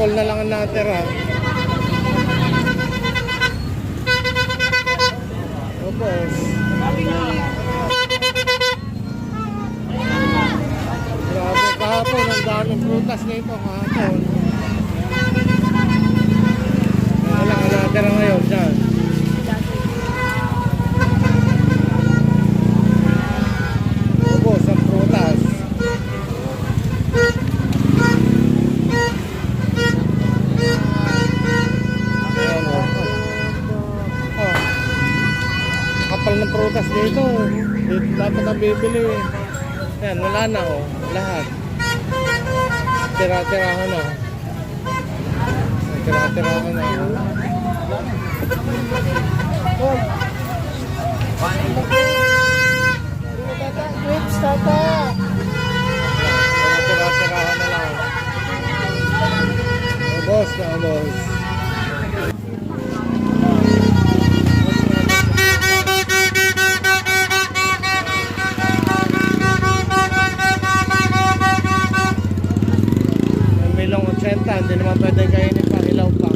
apple na lang ang natira. Tapos grabe kahapon, ang daming prutas nito kahapon. Ano lang ang natira ngayon dyan. Tapos ang prutas. Ayan o. Oh. Kapal ng prutas dito. Dito dapat ang bibili. Ayan, wala na o. Lahat. Tira-tirahan na. Tira-tirahan na. Oh. Grapes, tata. Tira-tirahan na lang. Ubos na ubos. Milong 80, hindi naman pwede kainin pa, hilaw pa.